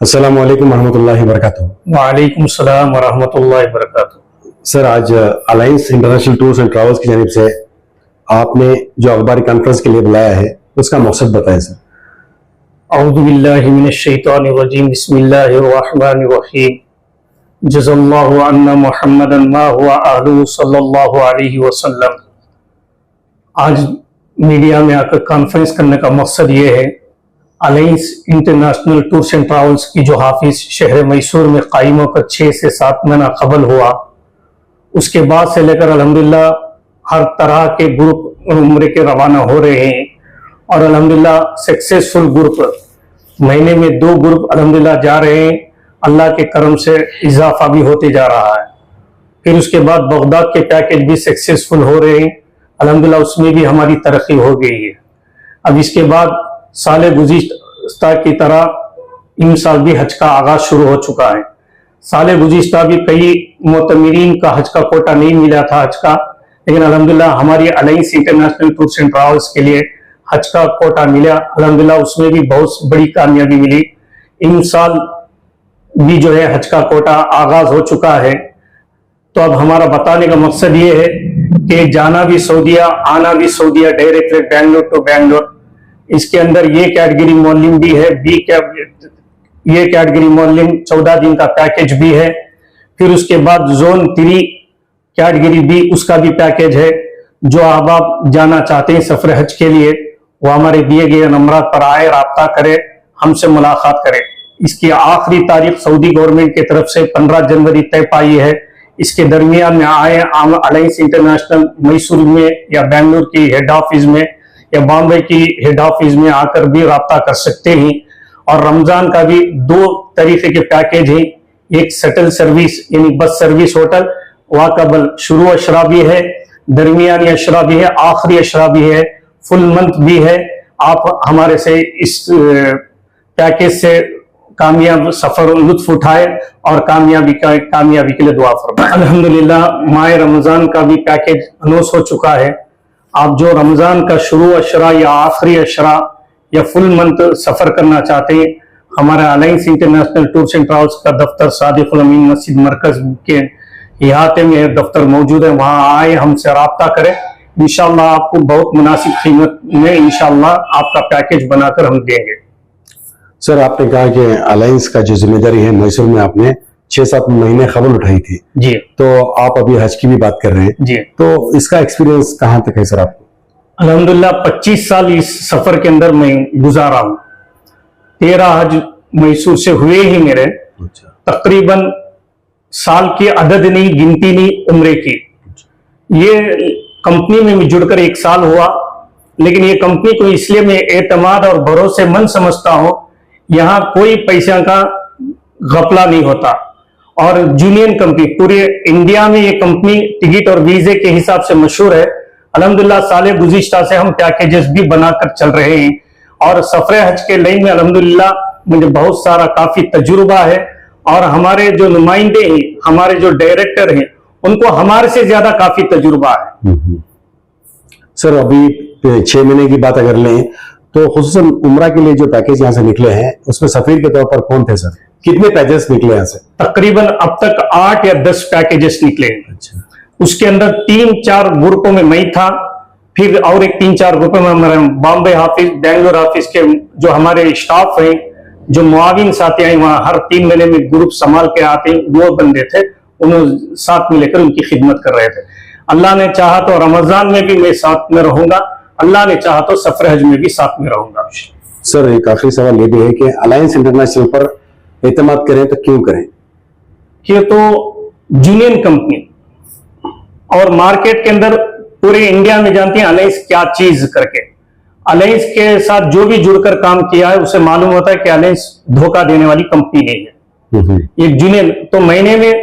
अस्सलाम वालेकुम रहमतुल्लाहि वबरकातुहू। वालेकुम सलाम वरहमतुल्लाहि वबरकातुहू। सर, आज alliance international tours and travels की जानिब से आपने जो अखबारी कॉन्फ्रेंस के लिए बुलाया है उसका मकसद बताएं सर। औज़ु बिल्लाहि मिनश शैतानिर रजीम, बिस्मिल्लाहिर रहमानिर रहीम। जज़ल्लाहु अन्ना मुहम्मदन मा हुवा अहलुहु सल्लल्लाहु अलैहि वसल्लम। आज मीडिया में आकर कॉन्फ्रेंस करने का मकसद ये है, alliance international tours and travels की जो हाफिज शहर मैसूर में कायम होकर 6 से 7 महीना कबल हुआ, उसके बाद से लेकर अल्हम्दुलिल्लाह हर तरह के ग्रुप उम्रे के रवाना हो रहे हैं और अल्हम्दुलिल्लाह सक्सेसफुल ग्रुप महीने में 2 ग्रुप अल्हम्दुलिल्लाह जा रहे हैं। अल्लाह के करम से इजाफा भी होते जा रहा है। फिर उसके बाद बगदाद के पैकेज भी सक्सेसफुल हो रहे हैं अल्हम्दुलिल्लाह, उसमें भी हमारी तरक्की हो गई है। अब इसके बाद साल गुज़िश्ता की तरह इन साल भी हज का आगाज शुरू हो चुका है। साल गुज़िश्ता भी कई मोतमिरीन का हज का कोटा नहीं मिला था हज का, लेकिन अल्हम्दुलिल्लाह हमारी alliance international tours and travels के लिए हज का कोटा मिला अल्हम्दुलिल्लाह, उसमें भी बहुत बड़ी कामयाबी मिली। इन साल भी जो है हज का कोटा आगाज हो चुका है। तो अब हमारा बताने का मकसद ये है कि जाना भी सऊदिया, आना भी Saudia, direct flight Bangalore to Bangalore. इसके अंदर ये कैटेगरी मोलिम भी है, ये कैटेगरी मोलिम 14 दिन का पैकेज भी है। फिर उसके बाद जोन 3 कैटेगरी बी, उसका भी पैकेज है। जो आप जाना चाहते हैं सफर हज के लिए, वो हमारे दिए गए नंबरात पर आए, राब्ता करे, हमसे मुलाकात करें। इसकी आखिरी तारीख सऊदी गवर्नमेंट की तरफ से 15 जनवरी तय पाई है। इसके दरमियान में आए अलायंस इंटरनेशनल मैसूर में या बेंगलुरु की हेड ऑफिस में या बॉम्बे की हेड ऑफिस में आकर भी राब्ता कर सकते हैं। और रमजान का भी 2 तरीके के पैकेज हैं, एक शटल सर्विस यानी बस सर्विस होटल, वाकबल शुरू अशरा भी है, दरमियानी अशरा भी है, आखिरी अशरा भी है, फुल मंथ भी है। आप हमारे से इस पैकेज से कामयाब सफर लुत्फ उठाए और कामयाबी के लिए दुआ फरमाएं। अल्हम्दुलिल्लाह माह रमजान का भी पैकेज अनौंस हो चुका है। आप जो रमजान का शुरू अशरा या आखिरी अशरा या फुल मंथ सफर करना चाहते हैं, हमारा alliance international tours and travels का दफ्तर सादिक उल अमीन मस्जिद मरकज के इहाते में दफ्तर मौजूद है, वहां आए, हमसे राब्ता करें। इंशाअल्लाह आपको बहुत मुनासिब कीमत में इंशाअल्लाह आपका पैकेज बनाकर हम देंगे। सर, आपने कहा कि अलायंस का जो जिम्मेदारी है मैसूर में आपने 6-7 महीने खबर उठाई थी जी, तो आप अभी हज की भी बात कर रहे हैं जी। तो इसका एक्सपीरियंस कहाँ तक है सर आपको? अल्हम्दुलिल्लाह 25 साल इस सफर के अंदर मैं गुजारा हूँ। 13 हज मैसूर से हुए ही मेरे। तकरीबन साल की अदद नहीं, गिनती नहीं, उम्रे की। ये कंपनी में जुड़कर 1 साल हुआ, लेकिन ये कंपनी को इसलिए मैं एतमाद और भरोसेमंद समझता हूँ, यहाँ कोई पैसा का घपला नहीं होता। और जूनियन कंपनी पूरे इंडिया में ये कंपनी टिकट और वीजे के हिसाब से मशहूर है। अल्हम्दुलिल्लाह साल गुज़िश्ता से हम पैकेजेस भी बनाकर चल रहे हैं और सफर हज के लाइन में अल्हम्दुलिल्लाह मुझे बहुत सारा काफी तजुर्बा है। और हमारे जो नुमाइंदे हैं, हमारे जो डायरेक्टर हैं, उनको हमारे से ज्यादा काफी तजुर्बा है। सर, अभी 6 महीने की बात अगर लें तो खुसूसन उम्रा के लिए जो पैकेज यहाँ से निकले हैं उसमें सफीर के तौर पर कौन थे सर? कितने पैकेजेस निकले यहाँ से? तकरीबन अब तक 8 या 10 पैकेजेस निकले। अच्छा। उसके अंदर 3-4 ग्रुपों में मैं था, फिर और एक 3-4 ग्रुपों में हमारे बॉम्बे हाफिज, बेंगलोर हाफिज के जो हमारे स्टाफ हैं, जो मुआविन साथी हैं, वहां हर 3 महीने में ग्रुप संभाल के आते हैं, 2 बंदे थे, उन्होंने साथ में लेकर उनकी खिदमत कर रहे थे। अल्लाह ने चाहा तो रमजान में भी मैं साथ में रहूंगा, अल्लाह ने चाहा तो सफर हज में भी साथ में रहूंगा। सर, एक आखिरी सवाल ये भी है कि अलायंस इंटरनेशनल पर एतमाद करें तो क्यों करें? ये तो जूनियन कंपनी और मार्केट के अंदर पूरे इंडिया में जानते हैं अलायंस क्या चीज करके। अलायंस के साथ जो भी जुड़कर काम किया है उसे मालूम होता है कि अलायंस धोखा देने वाली कंपनी नहीं है। एक जूनियन तो महीने में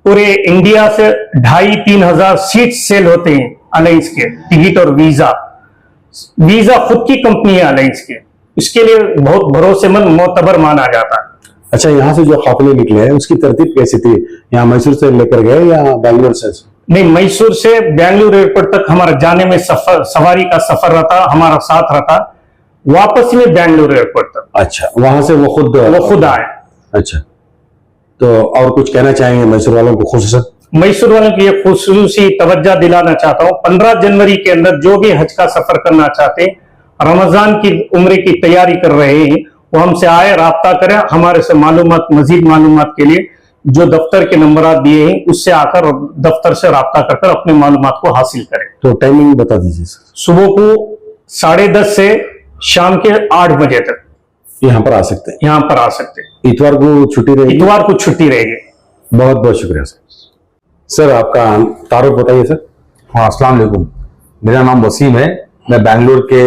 पूरे इंडिया से 2,500-3 हजार सीट सेल होते हैं अलायंस के, टिकट और वीजा खुद की कंपनी है अलायंस के, इसके लिए बहुत भरोसेमंद मोतबर माना जाता है। अच्छा, यहाँ से जो काफिले निकले हैं उसकी तरतीब कैसी थी? यहाँ मैसूर से लेकर गए या बेंगलोर से? नहीं, मैसूर से बेंगलुरु एयरपोर्ट तक हमारा जाने में सवारी का सफर रहता, हमारा साथ रहता। वापस में बेंगलुरु एयरपोर्ट तक अच्छा, वहां से वो खुद आए। अच्छा, तो और कुछ कहना चाहेंगे मैसूर वालों को? खुसूसन मैसूर वालों के लिए खुसूसी तवज्जो दिलाना चाहता हूँ, 15 जनवरी के अंदर जो भी हज का सफर करना चाहते हैं, रमजान की उम्रे की तैयारी कर रहे हैं, वो हमसे आए, राब्ता करें। हमारे से मालूमात, मजीद मालूमात के लिए जो दफ्तर के नंबर दिए हैं उससे आकर और दफ्तर से राब्ता कर अपने मालूमात को हासिल करें। तो टाइमिंग बता दीजिए सर। सुबह को 10:30 से शाम के 8 बजे तक यहाँ पर आ सकते हैं? यहाँ पर आ सकते हैं। इतवार को छुट्टी रहेगी? इतवार को छुट्टी रहेगी। बहुत बहुत शुक्रिया सर। सर आपका तारुफ बताइए सर। हाँ, अस्सलाम वालेकुम। मेरा नाम वसीम है, मैं बेंगलोर के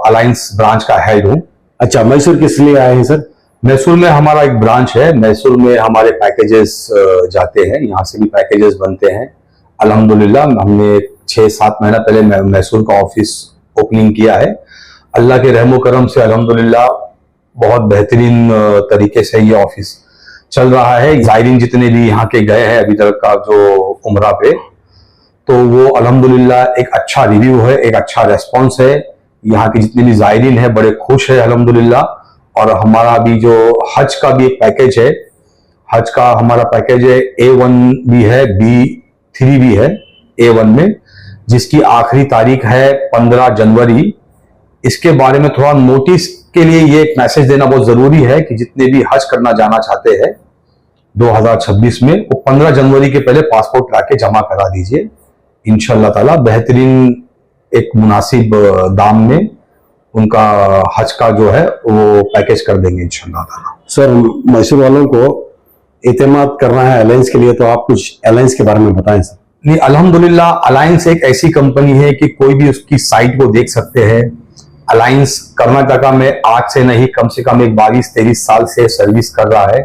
अलायंस ब्रांच का हेड हूँ। अच्छा, मैसूर किस लिए आए हैं सर? मैसूर में हमारा एक ब्रांच है, मैसूर में हमारे पैकेजेस जाते हैं, यहाँ से भी पैकेजेस बनते हैं। अल्हम्दुलिल्लाह हमने 6-7 महीना पहले मैसूर का ऑफिस ओपनिंग किया है। अल्लाह के रहमो करम से अल्हम्दुलिल्लाह बहुत बेहतरीन तरीके से ये ऑफिस चल रहा है। ज़ायरीन जितने भी यहाँ के गए हैं अभी तक का जो उम्रा पे, तो वो अल्हम्दुलिल्लाह एक अच्छा रिव्यू है, एक अच्छा रेस्पॉन्स है। यहाँ के जितने भी ज़ायरीन है बड़े खुश है अल्हम्दुलिल्लाह। और हमारा अभी जो हज का भी एक पैकेज है, हज का हमारा पैकेज है, A1 भी है, B3 भी है A1 में, जिसकी आखिरी तारीख है 15 जनवरी। इसके बारे में थोड़ा नोटिस के लिए ये एक मैसेज देना बहुत जरूरी है कि जितने भी हज करना जाना चाहते हैं 2026 में, वो 15 जनवरी के पहले पासपोर्ट लाके जमा करा दीजिए। इंशाअल्लाह ताला बेहतरीन एक मुनासिब दाम में उनका हज का जो है वो पैकेज कर देंगे इंशाअल्लाह ताला। सर, मैसूर वालों को एतमाद करना है अलायंस के लिए, तो आप कुछ अलायंस के बारे में बताएं सर। नहीं, अल्हम्दुलिल्लाह अलायंस एक ऐसी कंपनी है कि कोई भी उसकी साइट को देख सकते हैं। अलायंस कर्नाटका में आज से नहीं, कम से कम एक 22-23 साल से सर्विस कर रहा है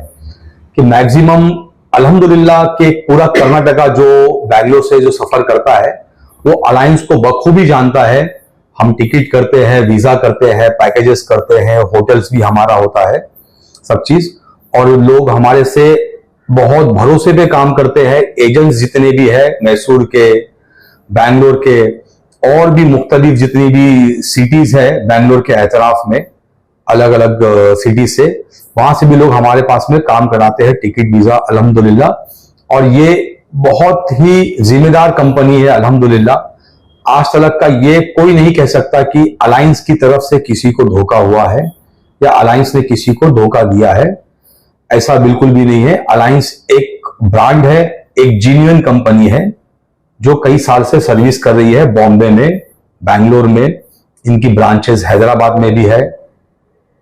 कि मैक्सिमम अल्हम्दुलिल्लाह के पूरा कर्नाटका जो बेंगलोर से जो सफर करता है वो अलायंस को बखूबी जानता है। हम टिकट करते हैं, वीजा करते हैं, पैकेजेस करते हैं, होटल्स भी हमारा होता है, सब चीज। और लोग हमारे से बहुत भरोसे पे काम करते हैं। एजेंट्स जितने भी है मैसूर के, बैंगलोर के और भी मुख्तलिफ जितनी भी सिटीज है बेंगलोर के एतराफ में, अलग अलग सिटीज से, वहां से भी लोग हमारे पास में काम कराते हैं, टिकट वीजा अल्हम्दुलिल्लाह। और ये बहुत ही जिम्मेदार कंपनी है अल्हम्दुलिल्लाह। आज तक का ये कोई नहीं कह सकता कि अलायंस की तरफ से किसी को धोखा हुआ है या अलायंस ने किसी को धोखा दिया है, ऐसा बिल्कुल भी नहीं है। अलायंस एक ब्रांड है, एक जेन्युइन कंपनी है जो कई साल से सर्विस कर रही है। बॉम्बे में, बैंगलोर में इनकी ब्रांचेस, हैदराबाद में भी है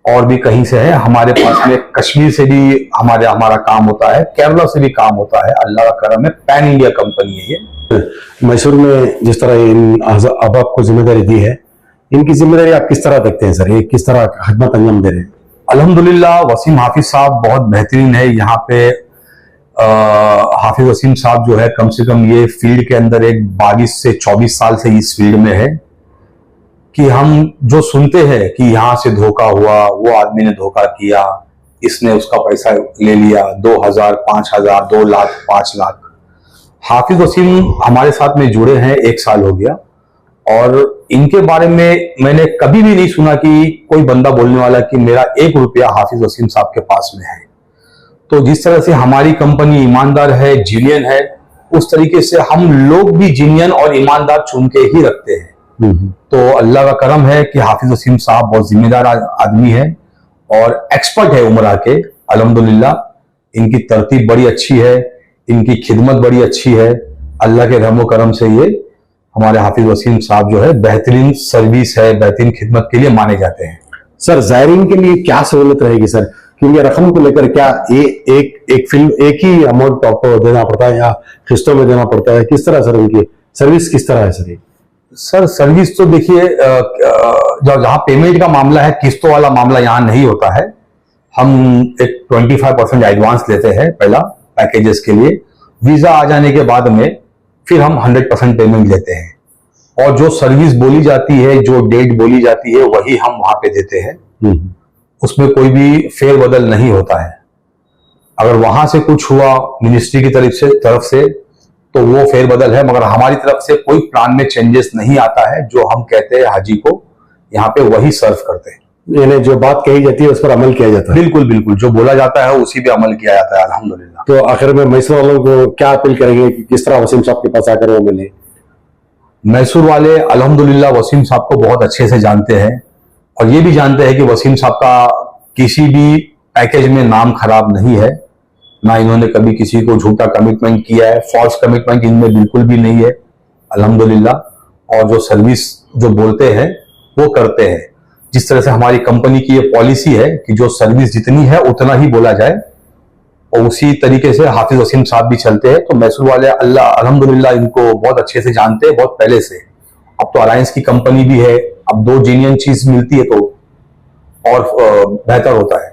और भी कहीं से है। हमारे पास में कश्मीर से भी हमारा काम होता है, केरला से भी काम होता है। अल्लाह का करम है, पैन इंडिया कंपनी है ये। मैसूर में जिस तरह अब आपको जिम्मेदारी दी है, इनकी जिम्मेदारी आप किस तरह देखते हैं सर? ये किस तरह खिदमत अंजाम दे रहे हैं? अल्हम्दुलिल्लाह वसीम हाफिज साहब बहुत बेहतरीन है। यहाँ पे हाफिज वसीम साहब जो है कम से कम ये फील्ड के अंदर एक 22 से 24 साल से इस फील्ड में है कि हम जो सुनते हैं कि यहाँ से धोखा हुआ, वो आदमी ने धोखा किया, इसने उसका पैसा ले लिया, 2000, 5000, 2 लाख, 5 लाख। हाफिज वसीम हमारे साथ में जुड़े हैं 1 साल हो गया और इनके बारे में मैंने कभी भी नहीं सुना कि कोई बंदा बोलने वाला कि मेरा 1 रुपया हाफिज वसीम साहब के पास में है। तो जिस तरह से हमारी कंपनी ईमानदार है, जीनियन है, उस तरीके से हम लोग भी जीनियन और ईमानदार चुन के ही रखते हैं। तो अल्लाह का करम है कि हाफिज वसीम साहब बहुत जिम्मेदार आदमी है और एक्सपर्ट है उमरा के अल्हम्दुलिल्लाह। इनकी तरतीब बड़ी अच्छी है, इनकी खिदमत बड़ी अच्छी है। अल्लाह के रहमो करम से ये हमारे हाफिज वसीम साहब जो है बेहतरीन सर्विस है, बेहतरीन खिदमत के लिए माने जाते हैं। सर, ज़ायरीन के लिए क्या सहूलत रहेगी सर? क्योंकि रकम को लेकर क्या एक ही अमाउंट आपको देना पड़ता है या किस्तों में देना पड़ता है? किस तरह सर उनकी सर्विस किस तरह है सर? ये सर सर्विस तो देखिए, जहाँ पेमेंट का मामला है, किस्तों वाला मामला यहाँ नहीं होता है। हम एक 25% एडवांस लेते हैं पहला पैकेजेस के लिए, वीजा आ जाने के बाद में फिर हम 100% पेमेंट लेते हैं और जो सर्विस बोली जाती है, जो डेट बोली जाती है, वही हम वहां पे देते हैं। उसमें कोई भी फेर बदल नहीं होता है। अगर वहां से कुछ हुआ मिनिस्ट्री की तरफ से तो वो फेर बदल है, मगर हमारी तरफ से कोई प्लान में चेंजेस नहीं आता है। जो हम कहते हैं हाजी को यहाँ पे वही सर्व करते हैं। यानी जो बात कही जाती है उस पर अमल किया जाता है। बिल्कुल बिल्कुल, जो बोला जाता है उसी पे अमल किया जाता है अल्हम्दुलिल्लाह। तो आखिर में मैसूर वालों को क्या अपील करेंगे कि किस तरह वसीम साहब के पास आकर वो मिले? मैसूर वाले अल्हम्दुलिल्लाह वसीम साहब को बहुत अच्छे से जानते हैं और ये भी जानते हैं कि वसीम साहब का किसी भी पैकेज में नाम खराब नहीं है, ना इन्होंने कभी किसी को झूठा कमिटमेंट किया है, फॉल्स कमिटमेंट इनमें बिल्कुल भी नहीं है अल्हम्दुलिल्लाह। और जो सर्विस जो बोलते हैं वो करते हैं। जिस तरह से हमारी कंपनी की ये पॉलिसी है कि जो सर्विस जितनी है उतना ही बोला जाए, और उसी तरीके से हाफिज वसीम साहब भी चलते हैं। तो मैसूर वाले अल्लाह अल्हम्दुलिल्लाह इनको बहुत अच्छे से जानते हैं, बहुत पहले से। अब तो अलायंस की कंपनी भी है, अब दो जेन्युइन चीज मिलती है तो और बेहतर होता है।